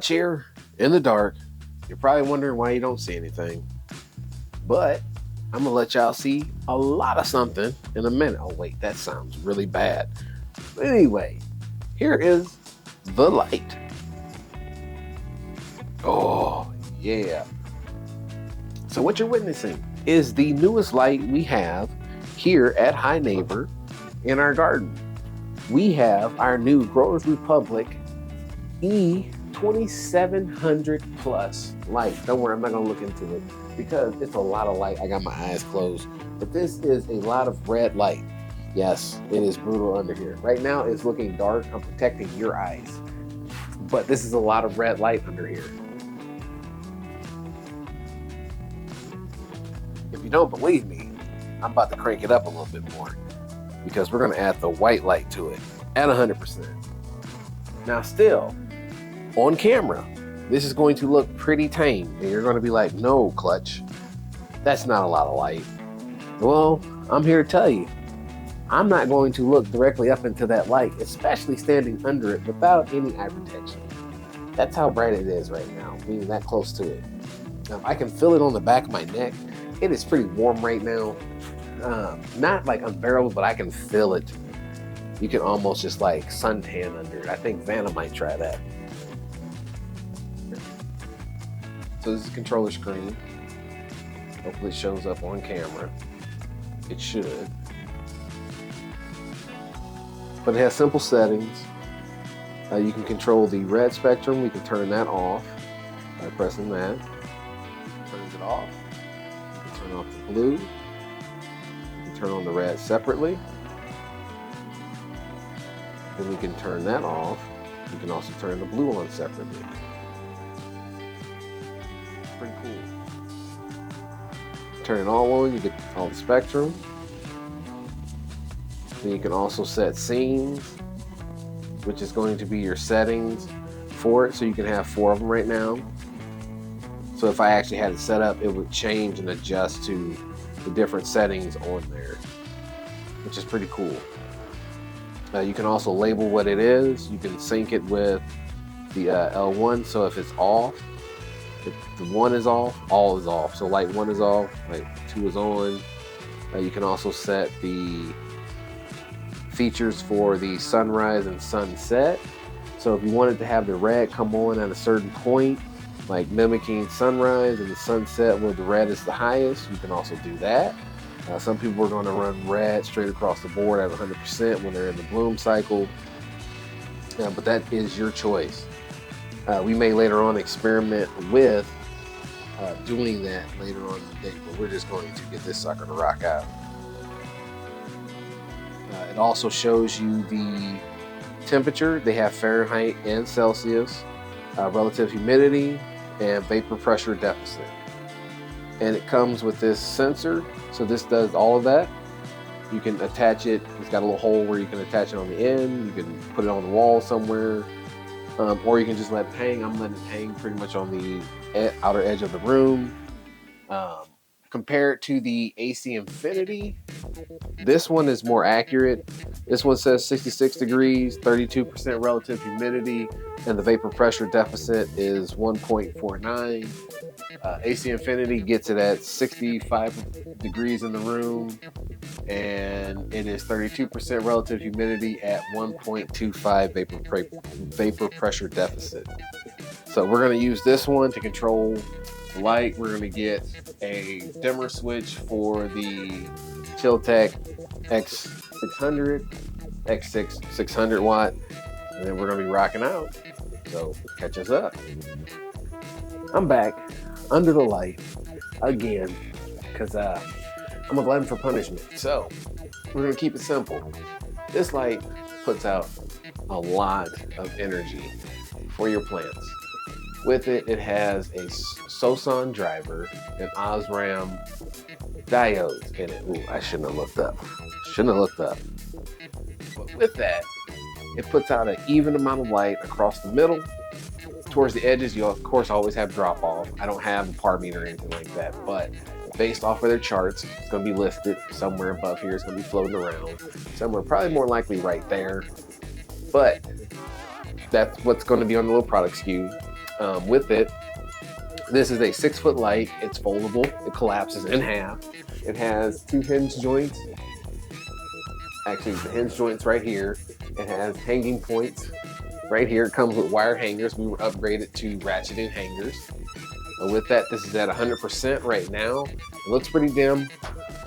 Clutch here in the dark. You're probably wondering why you don't see anything, but I'm gonna let y'all see a lot of something in a minute. Oh wait, that sounds really bad. But anyway, here is the light. Oh yeah. So what you're witnessing is the newest light we have here at High Neighbor in our garden. We have our new Growers Republic E2700 Plus light. Don't worry, I'm not gonna look into it because it's a lot of light. I got my eyes closed, but this is a lot of red light. Yes, it is brutal under here. Right now it's looking dark. I'm protecting your eyes, but this is a lot of red light under here. If you don't believe me, I'm about to crank it up a little bit more because we're gonna add the white light to it at 100%. Now still, on camera, this is going to look pretty tame, and you're going to be like, no, Clutch, that's not a lot of light. Well, I'm here to tell you, I'm not going to look directly up into that light, especially standing under it without any eye protection. That's how bright it is right now, being that close to it. Now, I can feel it on the back of my neck. It is pretty warm right now. Not like unbearable, but I can feel it. You can almost just like suntan under it. I think Vanna might try that. So this is the controller screen. Hopefully it shows up on camera. It should. But it has simple settings. You can control the red spectrum. We can turn that off by pressing that. Turns it off. You can turn off the blue. You can turn on the red separately. Then we can turn that off. You can also turn the blue on separately. Pretty cool. Turn it all on, you get all the spectrum. Then you can also set scenes, which is going to be your settings for it. So you can have 4 of them right now. So if I actually had it set up, it would change and adjust to the different settings on there, which is pretty cool. You can also label what it is. You can sync it with the L1. So if it's off, if the 1 is off, all is off. So light 1 is off, light 2 is on. You can also set the features for the sunrise and sunset. So if you wanted to have the red come on at a certain point, like mimicking sunrise and the sunset where the red is the highest, you can also do that. Some people are going to run red straight across the board at 100% when they're in the bloom cycle. But that is your choice. We may later on experiment with doing that later on in the day, but we're just going to get this sucker to rock out. It also shows you the temperature. They have Fahrenheit and Celsius, relative humidity, and vapor pressure deficit. And it comes with this sensor, so this does all of that. You can attach it. It's got a little hole where you can attach it on the end. You can put it on the wall somewhere. Or you can just let it hang. I'm letting it hang pretty much on the outer edge of the room. Compared to the AC Infinity, this one is more accurate. This one says 66 degrees, 32% relative humidity, and the vapor pressure deficit is 1.49. AC Infinity gets it at 65 degrees in the room, and it is 32% relative humidity at 1.25 vapor pressure deficit. So we're going to use this one to control the light. We're going to get a dimmer switch for the Chiltech X600, X6 600 watt, and then we're going to be rocking out. So catch us up. I'm back under the light again because I'm a glutton for punishment. So we're going to keep it simple. This light puts out a lot of energy for your plants. With it, it has a Soson driver and Osram diodes in it. Ooh, I shouldn't have looked up. But with that, it puts out an even amount of light across the middle. Towards the edges, you of course always have drop off. I don't have a par meter or anything like that, but based off of their charts, it's going to be listed somewhere above here. It's going to be floating around somewhere, probably more likely right there. But that's what's going to be on the little product SKU. with it. This is a 6-foot light. It's foldable. It collapses in half. It has 2 hinge joints. Actually, the hinge joints right here. It has hanging points right here. It comes with wire hangers. We were upgraded to ratcheted hangers. With that, this is at 100% right now. It looks pretty dim.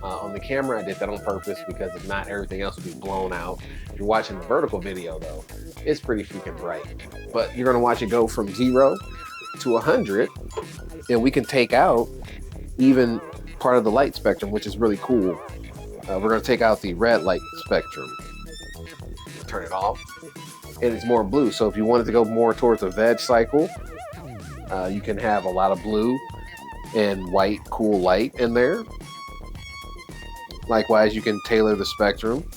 On the camera, I did that on purpose because if not, everything else would be blown out. If you're watching the vertical video though, it's pretty freaking bright. But you're gonna watch it go from 0 to 100, and we can take out even part of the light spectrum, which is really cool. We're gonna take out the red light spectrum. Turn it off, and it's more blue. So if you wanted to go more towards a veg cycle, you can have a lot of blue and white cool light in there. Likewise, you can tailor the spectrum.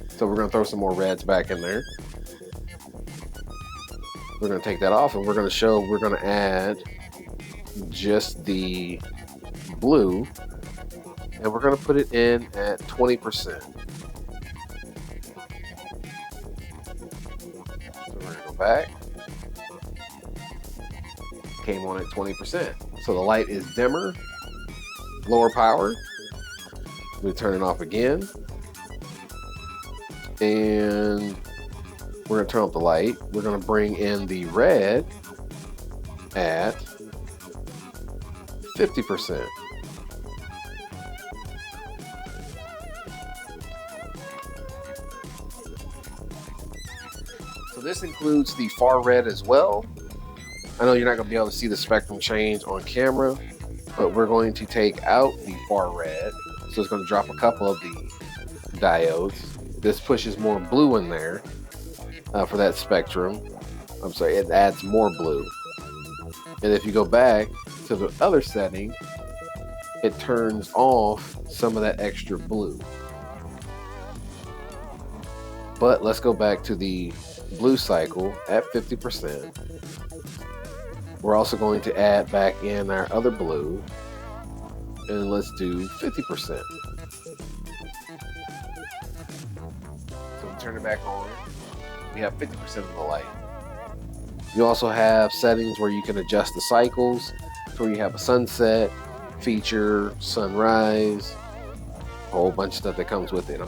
So we're going to throw some more reds back in there. We're going to take that off, and we're going to add just the blue, and we're going to put it in at 20%. So we're going to go back. Came on at 20%. So the light is dimmer, lower power. We turn it off again, and we're going to turn off the light. We're going to bring in the red at 50%. So this includes the far red as well. I know you're not going to be able to see the spectrum change on camera, but we're going to take out the far red. So it's going to drop a couple of the diodes. This pushes more blue in there for that spectrum. I'm sorry, it adds more blue. And if you go back to the other setting, it turns off some of that extra blue. But let's go back to the blue cycle at 50%. We're also going to add back in our other blue, and let's do 50%. So we turn it back on. We have 50% of the light. You also have settings where you can adjust the cycles, where you have a sunset feature, sunrise, a whole bunch of stuff that comes with it.